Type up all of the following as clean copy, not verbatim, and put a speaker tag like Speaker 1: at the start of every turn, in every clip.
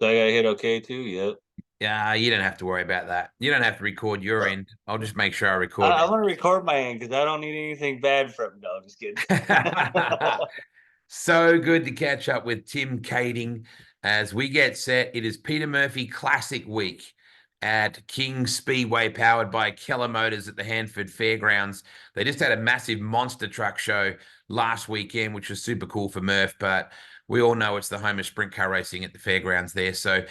Speaker 1: So I got hit okay too. Yep.
Speaker 2: Yeah, you don't have to worry about that. You don't have to record your
Speaker 1: Uh,
Speaker 2: end. I'll just make sure I record
Speaker 1: I want to record my end because I don't need anything bad from. No, just kidding.
Speaker 2: it. So good to catch up with Tim Kaeding as we get set. It is Peter Murphy Classic Week at Kings Speedway, powered by Keller Motors at the Hanford Fairgrounds. They just had a massive monster truck show last weekend, which was super cool for Murph, but we all know it's the home of sprint car racing at the fairgrounds there. So,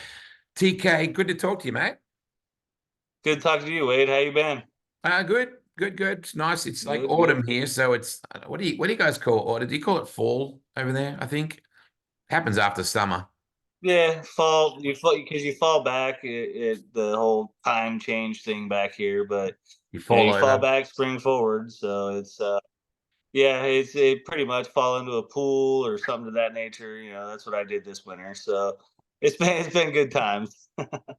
Speaker 2: TK, good to talk to you, mate.
Speaker 1: Good talking to you, Wade. How you been?
Speaker 2: Good, good, good. It's nice. It's like
Speaker 1: Good, good.
Speaker 2: autumn here, so it's what do you guys call autumn? Do you call it fall over there? I think happens after summer.
Speaker 1: Yeah, fall. You fall because you fall back. The whole time change thing back here, but
Speaker 2: You fall
Speaker 1: you fall
Speaker 2: over.
Speaker 1: back, spring forward. So it's yeah, it pretty much fall into a pool or something to that nature. That's what I did this winter. So it's been good times.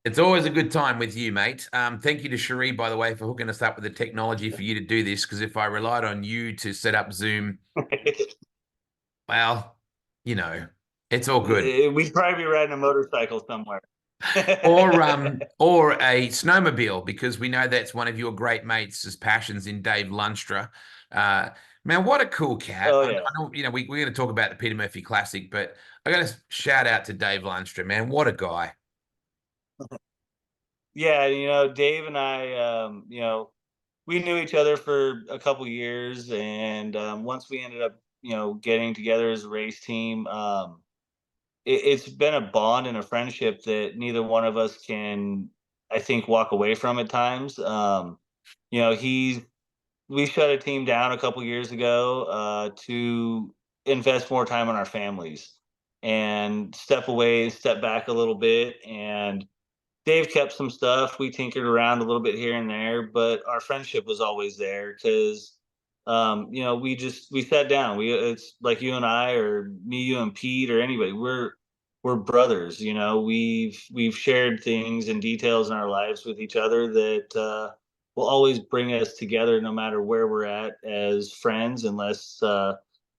Speaker 2: It's always a good time with you, mate. Thank you to Cherie, by the way, for hooking us up with the technology for you to do this. Because if I relied on you to set up Zoom, well, you know, it's all good.
Speaker 1: We'd probably be riding a motorcycle somewhere.
Speaker 2: Or a snowmobile, because we know that's one of your great mates' passions in Dave Lunstra. Uh, man, what a cool cat.
Speaker 1: Oh
Speaker 2: I
Speaker 1: yeah.
Speaker 2: know, we're going to talk about the Peter Murphy Classic, but I got to shout out to Dave Lunstra, man. What a guy.
Speaker 1: Yeah, Dave and I, we knew each other for a couple years, and once we ended up, getting together as a race team, it's been a bond and a friendship that neither one of us can, I think, walk away from at times. You know, he's we shut a team down a couple years ago to invest more time on our families and step away, step back a little bit, and Dave kept some stuff. We tinkered around a little bit here and there, but our friendship was always there because, we sat down. It's like you and I, or me, you and Pete, or anybody. We're brothers. We've shared things and details in our lives with each other that will always bring us together, no matter where we're at as friends. Unless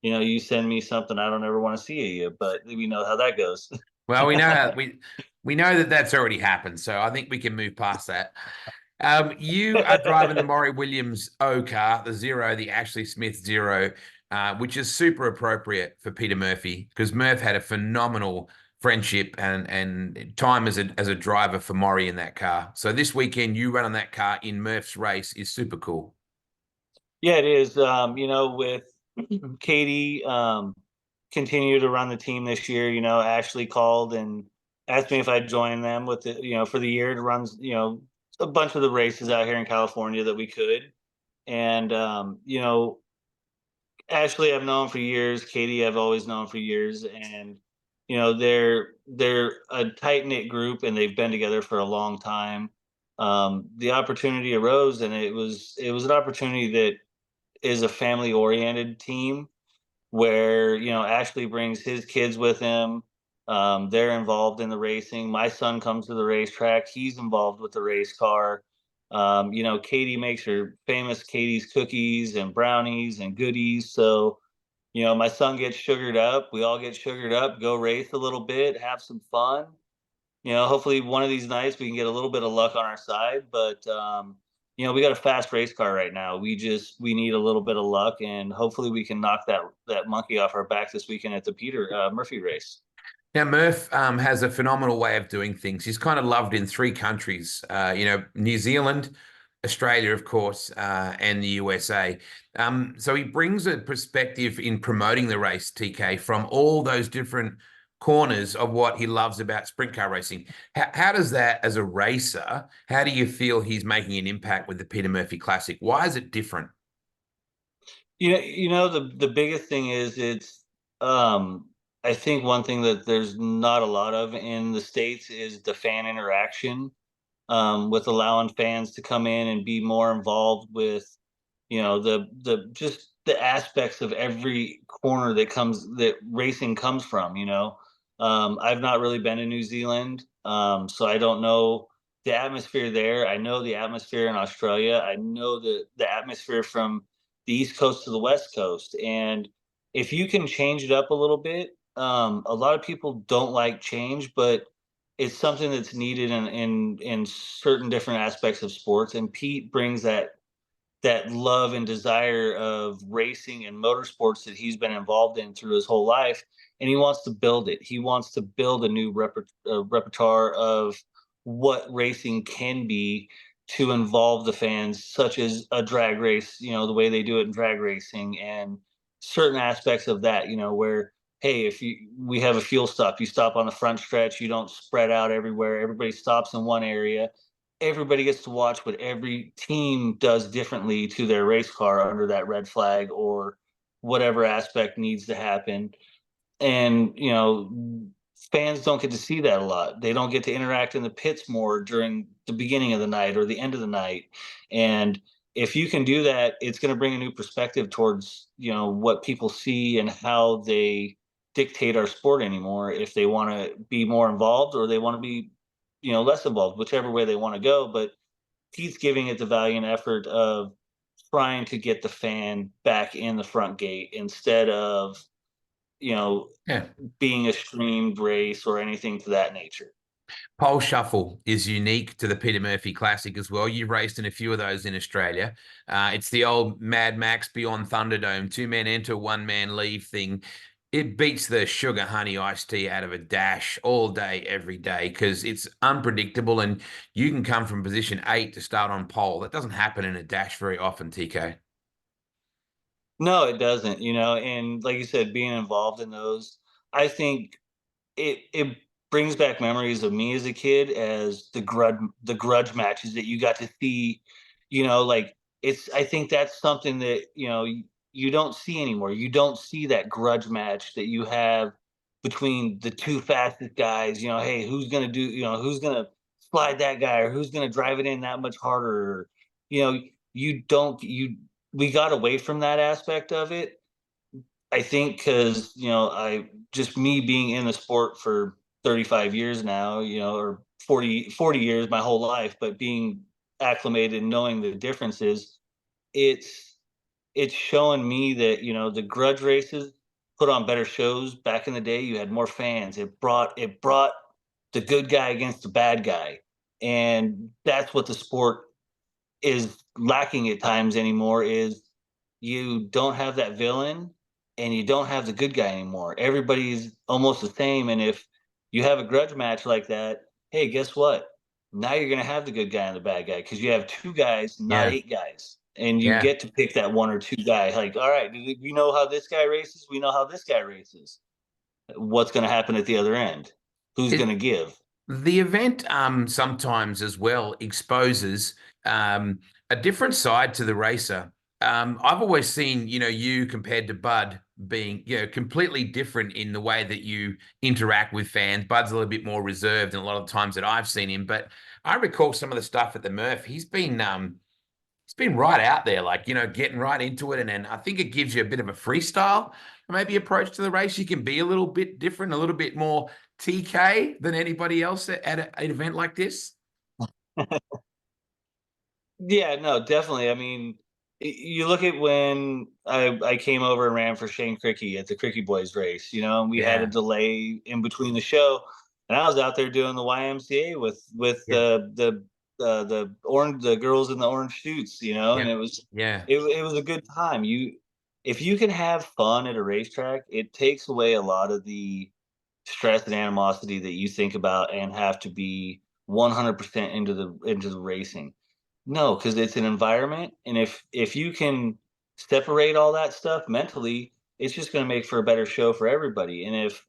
Speaker 1: you send me something I don't ever want to see you, but we know how that goes.
Speaker 2: Well, we know that that's already happened, so I think we can move past that. You are driving the Maury Williams O car, the Zero, the Ashley Smith Zero, which is super appropriate for Peter Murphy because Murph had a phenomenal friendship and time as a driver for Maury in that car. So this weekend you run on that car in Murph's race is super cool.
Speaker 1: Yeah, it is. With Katie continue to run the team this year. Ashley called and asked me if I'd join them with for the year to run, a bunch of the races out here in California that we could. And Ashley I've known for years, Katie I've always known for years, and they're a tight knit group and they've been together for a long time. The opportunity arose, and it was an opportunity that is a family oriented team where Ashley brings his kids with him. They're involved in the racing. My son comes to the racetrack. He's involved with the race car. Katie makes her famous Katie's cookies and brownies and goodies. So, my son gets sugared up. We all get sugared up, go race a little bit, have some fun. Hopefully one of these nights we can get a little bit of luck on our side. But we got a fast race car right now. We need a little bit of luck, and hopefully we can knock that monkey off our back this weekend at the Peter Murphy race.
Speaker 2: Now, Murph has a phenomenal way of doing things. He's kind of loved in three countries, New Zealand, Australia, of course, and the USA. So he brings a perspective in promoting the race, TK, from all those different corners of what he loves about sprint car racing. How does that, as a racer, how do you feel he's making an impact with the Peter Murphy Classic? Why is it different?
Speaker 1: The biggest thing is it's I think one thing that there's not a lot of in the States is the fan interaction, with allowing fans to come in and be more involved with, the just the aspects of every corner that racing comes from. I've not really been to New Zealand, so I don't know the atmosphere there. I know the atmosphere in Australia. I know the atmosphere from the East Coast to the West Coast, and if you can change it up a little bit, a lot of people don't like change, but it's something that's needed in certain different aspects of sports, and Pete brings that love and desire of racing and motorsports that he's been involved in through his whole life, and he wants to build it. He wants to build a new repertoire of what racing can be to involve the fans, such as a drag race, the way they do it in drag racing, and certain aspects of that, where hey, if we have a fuel stop, you stop on the front stretch, you don't spread out everywhere. Everybody stops in one area. Everybody gets to watch what every team does differently to their race car under that red flag or whatever aspect needs to happen. And, fans don't get to see that a lot. They don't get to interact in the pits more during the beginning of the night or the end of the night. And if you can do that, it's going to bring a new perspective towards, what people see and how they dictate our sport anymore. If they want to be more involved or they want to be, less involved, whichever way they want to go. But he's giving it the valiant effort of trying to get the fan back in the front gate instead of, you know,
Speaker 2: Yeah.
Speaker 1: being a streamed race or anything to that nature.
Speaker 2: Pole shuffle is unique to the Peter Murphy Classic as well. You've raced in a few of those in Australia. It's the old Mad Max Beyond Thunderdome, 2 men enter, 1 man leave thing. It beats the sugar honey iced tea out of a dash all day, every day, because it's unpredictable and you can come from position 8 to start on pole. That doesn't happen in a dash very often, TK.
Speaker 1: No, it doesn't, and like you said, being involved in those, I think it brings back memories of me as a kid as the grudge matches that you got to see, like it's I think that's something that, you don't see anymore. You don't see that grudge match that you have between the two fastest guys, hey, who's gonna slide that guy or who's gonna drive it in that much harder. You know, you don't you we got away from that aspect of it. I think because, I just me being in the sport for 35 years now, or 40 years, my whole life, but being acclimated and knowing the differences, it's it's showing me that, the grudge races put on better shows back in the day. You had more fans. It brought the good guy against the bad guy. And that's what the sport is lacking at times anymore is you don't have that villain and you don't have the good guy anymore. Everybody's almost the same. And if you have a grudge match like that, hey, guess what? Now you're going to have the good guy and the bad guy because you have two guys, not
Speaker 2: Yeah.
Speaker 1: eight guys. And you
Speaker 2: Yeah.
Speaker 1: get to pick that one or two guy. Like, all right, we know how this guy races. We know how this guy races. What's going to happen at the other end? Who's going
Speaker 2: It,
Speaker 1: to give?
Speaker 2: The event sometimes as well exposes a different side to the racer. I've always seen, you compared to Bud being, completely different in the way that you interact with fans. Bud's a little bit more reserved than a lot of the times that I've seen him. But I recall some of the stuff at the Murph. He's been right out there, like, getting right into it. And then I think it gives you a bit of a freestyle, maybe approach to the race. You can be a little bit different, a little bit more TK than anybody else at an event like this.
Speaker 1: Yeah, no, definitely. I mean, you look at when I came over and ran for Shane Cricky at the Cricky Boys race, and we had a
Speaker 2: Yeah.
Speaker 1: delay in between the show, and I was out there doing the YMCA with
Speaker 2: Yeah.
Speaker 1: the girls in the orange suits, and
Speaker 2: Yep.
Speaker 1: it was
Speaker 2: Yeah.
Speaker 1: it was a good time. If you can have fun at a racetrack, it takes away a lot of the stress and animosity that you think about and have to be 100% into the racing. No, because it's an environment, and if you can separate all that stuff mentally, it's just going to make for a better show for everybody. And if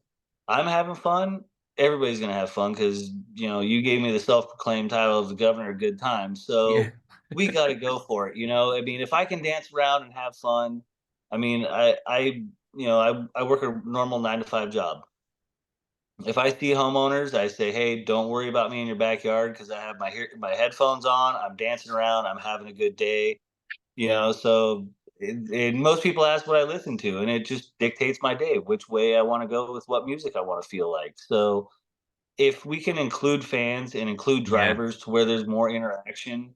Speaker 1: I'm having fun, everybody's going to have fun because you gave me the self-proclaimed title of the governor of good times,
Speaker 2: Yeah.
Speaker 1: so we got to go for it. I mean, if I can dance around and have fun, I mean, I work a normal 9 to 5 job. If I see homeowners, I say, "Hey, don't worry about me in your backyard because I have my headphones on. I'm dancing around. I'm having a good day." So and most people ask what I listen to, and it just dictates my day, which way I want to go with what music I want to feel like. So if we can include fans and include
Speaker 2: Yeah.
Speaker 1: drivers to where there's more interaction,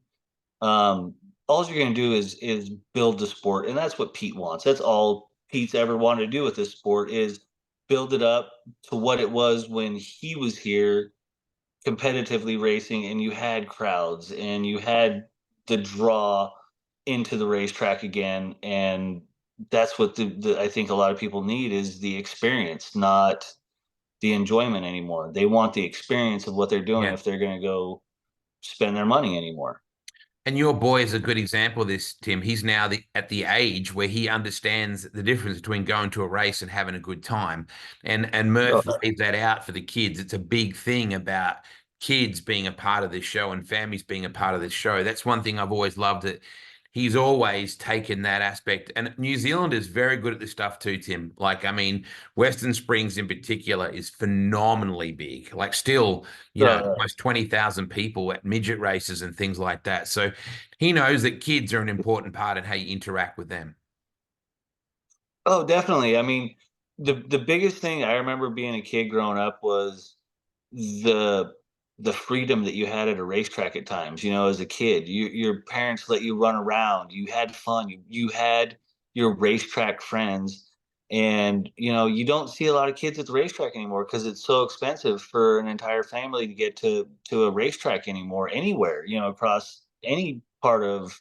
Speaker 1: um, all you're going to do is build the sport, and that's what Pete wants. That's all Pete's ever wanted to do with this sport is build it up to what it was when he was here competitively racing, and you had crowds, and you had the draw into the racetrack again, and that's what the I think a lot of people need is the experience, not the enjoyment anymore. They want the experience of what they're doing
Speaker 2: Yeah.
Speaker 1: if they're going to go spend their money anymore.
Speaker 2: And your boy is a good example of this, Tim. He's now at the age where he understands the difference between going to a race and having a good time. And
Speaker 1: Oh,
Speaker 2: Murph laid that out for the kids. It's a big thing about kids being a part of this show and families being a part of this show. That's one thing I've always loved, that he's always taken that aspect. And New Zealand is very good at this stuff too, Tim. Like, I mean, Western Springs in particular is phenomenally big. Like, still,
Speaker 1: uh,
Speaker 2: almost 20,000 people at midget races and things like that. So he knows that kids are an important part in how you interact with them.
Speaker 1: oh, definitely. I mean, the biggest thing I remember being a kid growing up was the the freedom that you had at a racetrack at times. You know, as a kid, your parents let you run around. You had fun. You had your racetrack friends, and you don't see a lot of kids at the racetrack anymore because it's so expensive for an entire family to get to a racetrack anymore, anywhere. Across any part of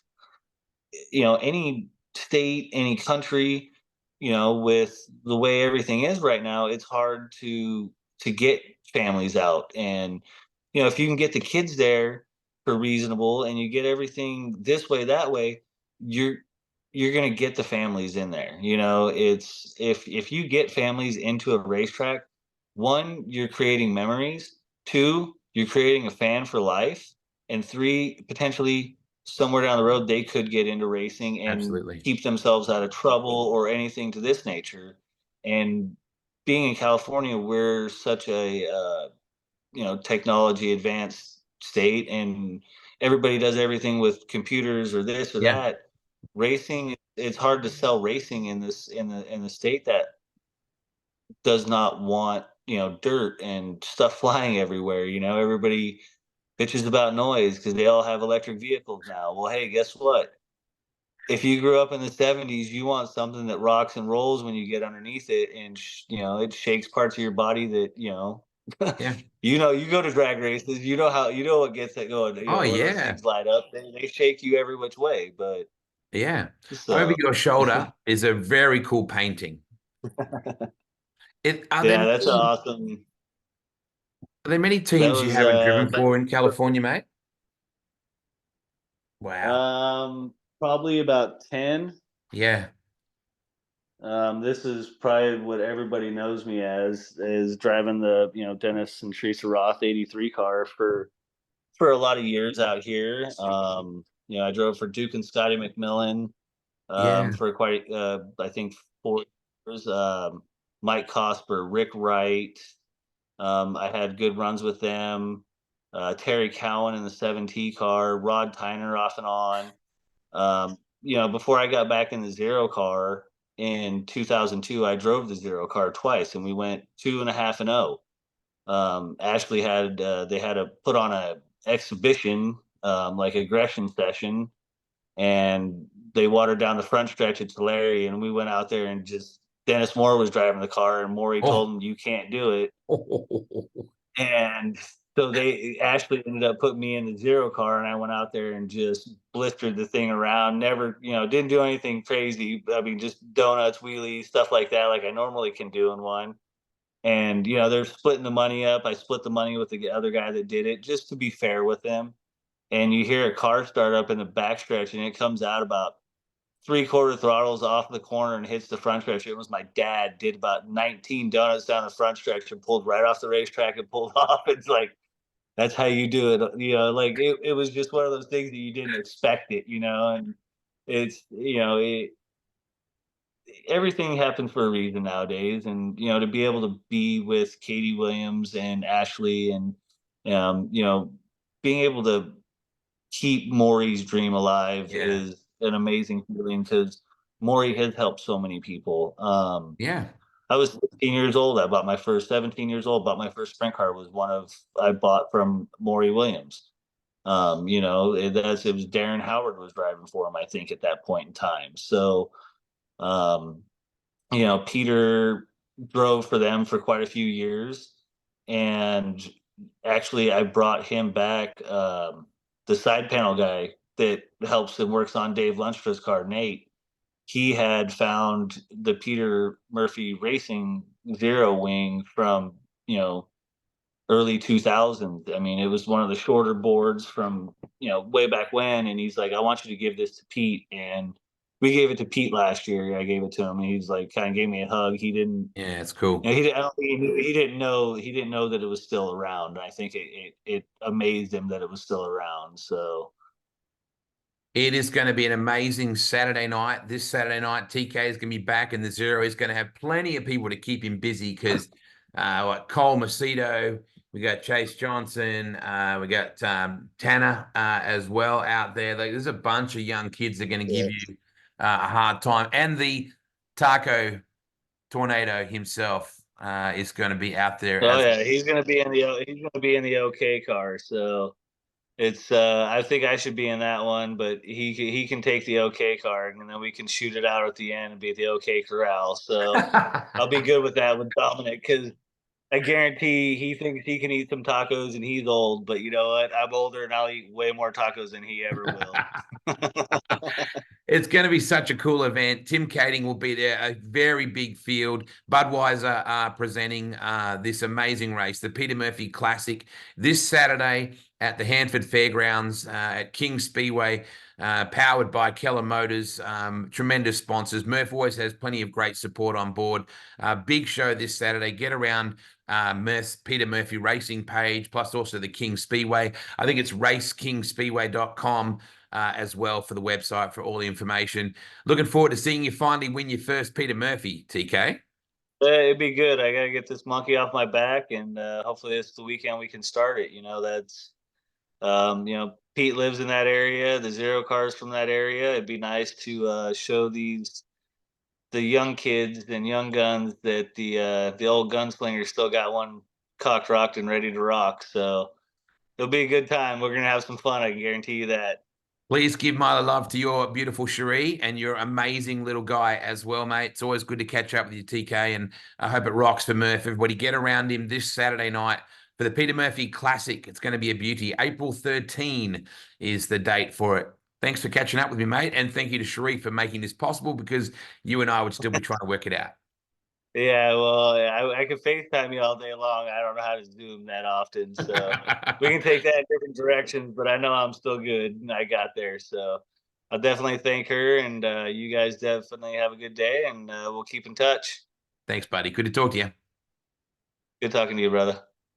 Speaker 1: any state, any country. With the way everything is right now, it's hard to get families out. And if you can get the kids there for reasonable, and you get everything this way, that way, you're you're going to get the families in there. It's if you get families into a racetrack, one, you're creating memories. Two, you're creating a fan for life. And three, potentially somewhere down the road they could get into racing and
Speaker 2: Absolutely.
Speaker 1: keep themselves out of trouble or anything to this nature. And being in California, we're such a technology advanced state, and everybody does everything with computers or this or
Speaker 2: Yeah.
Speaker 1: that. Racing, it's hard to sell racing in the state that does not want dirt and stuff flying everywhere. Everybody bitches about noise because they all have electric vehicles now. Well, hey, guess what? If you grew up in the 70s, you want something that rocks and rolls when you get underneath it, and it shakes parts of your body that
Speaker 2: Yeah.
Speaker 1: you go to drag races, what gets it going.
Speaker 2: Oh,
Speaker 1: When those
Speaker 2: yeah.
Speaker 1: things light up, they shake you every which way. But
Speaker 2: Yeah. Over
Speaker 1: so
Speaker 2: your shoulder is a very cool painting. It, are there
Speaker 1: yeah, that's
Speaker 2: many,
Speaker 1: awesome.
Speaker 2: are there many
Speaker 1: That
Speaker 2: teams you
Speaker 1: was
Speaker 2: haven't driven for in California, mate? Wow.
Speaker 1: probably about 10.
Speaker 2: Yeah.
Speaker 1: This is probably what everybody knows me as, is driving the Dennis and Teresa Roth '83 car for a lot of years out here. I drove for Duke and Scotty McMillan
Speaker 2: Yeah.
Speaker 1: for quite I think 4 years. Mike Cosper, Rick Wright. I had good runs with them. Terry Cowan in the 7T car, Rod Tyner off and on. Before I got back in the zero car in 2002, I drove the zero car twice, and we went 2.5-0. Ashley had they had to put on a exhibition, like aggression session, and they watered down the front stretch at Tulare, and we went out there and just Dennis Moore was driving the car, and Maury told
Speaker 2: Oh.
Speaker 1: him you can't do it, and so they Ashley ended up putting me in the zero car, and I went out there and just blistered the thing around. Never, didn't do anything crazy. I mean, just donuts, wheelies, stuff like that, like I normally can do in one. And they're splitting the money up. I split the money with the other guy that did it, just to be fair with them. And you hear a car start up in the backstretch, and it comes out about three-quarter throttles off the corner and hits the front stretch. It was my dad, did about 19 donuts down the front stretch and pulled right off the racetrack and pulled off. It's like, that's how you do it. Like it was just one of those things that you didn't expect it, and it's, everything happens for a reason nowadays. And, to be able to be with Katie Williams and Ashley, and, being able to keep Maury's dream alive
Speaker 2: Yeah.
Speaker 1: is an amazing feeling, because Maury has helped so many people.
Speaker 2: Yeah.
Speaker 1: I was 16 years old. I bought my first 17 years old, bought my first sprint car, was one of I bought from Maury Williams. It was Darren Howard was driving for him, I think, at that point in time. So, um, Peter drove for them for quite a few years, and actually, I brought him back, the side panel guy that helps and works on Dave Lunchford's car, Nate. He had found the Peter Murphy Racing Zero Wing from, you know, early 2000s. I mean, it was one of the shorter boards from, way back when. And he's like, I want you to give this to Pete. And we gave it to Pete last year. I gave it to him, and he's like, kind of gave me a hug. He didn't,
Speaker 2: Yeah, it's cool.
Speaker 1: he didn't, I don't think he didn't know that it was still around. I think it amazed him that it was still around. So
Speaker 2: It is going to be an amazing Saturday night. This Saturday night, TK is going to be back, and the Zero is going to have plenty of people to keep him busy because like Cole Macedo, we got Chase Johnson, we got Tanner as well out there. Like, there's a bunch of young kids that are going to give
Speaker 1: yeah.
Speaker 2: you a hard time, and the Taco Tornado himself is going to be out there
Speaker 1: Oh
Speaker 2: as
Speaker 1: yeah, he's gonna be in the OK car. So it's I think I should be in that one, but he can take the OK card, and then we can shoot it out at the end and be at the OK corral. So I'll be good with that with Dominic, because I guarantee he thinks he can eat some tacos and he's old, but you know what? I'm older and I'll eat way more tacos than he ever will.
Speaker 2: It's going to be such a cool event. Tim Kaeding will be there, a very big field. Budweiser are presenting this amazing race, the Peter Murphy Classic, this Saturday at the Hanford Fairgrounds at Kings Speedway, powered by Keller Motors. Tremendous sponsors. Murph always has plenty of great support on board. Big show this Saturday. Get around Peter Murphy Racing page, plus also the Kings Speedway. I think it's racekingspeedway.com. As well for the website for all the information. Looking forward to seeing you finally win your first Peter Murphy, TK.
Speaker 1: Yeah, it'd be good. I gotta get this monkey off my back, and hopefully it's the weekend we can start it. That's Pete lives in that area. The Zero cars from that area. It'd be nice to show the young kids and young guns that the old gunslinger still got one cocked, rocked, and ready to rock. So it'll be a good time. We're gonna have some fun. I can guarantee you that.
Speaker 2: Please give my love to your beautiful Cherie and your amazing little guy as well, mate. It's always good to catch up with you, TK, and I hope it rocks for Murph. Everybody get around him this Saturday night for the Peter Murphy Classic. It's going to be a beauty. April 13 is the date for it. Thanks for catching up with me, mate, and thank you to Cherie for making this possible because you and I would still be trying to work it out.
Speaker 1: Yeah, well, I could FaceTime you all day long. I don't know how to Zoom that often, so we can take that in different directions. But I know I'm still good, and I got there. So I'll definitely thank her, and you guys definitely have a good day, and we'll keep in touch.
Speaker 2: Thanks, buddy. Good to talk to you.
Speaker 1: Good talking to you, brother.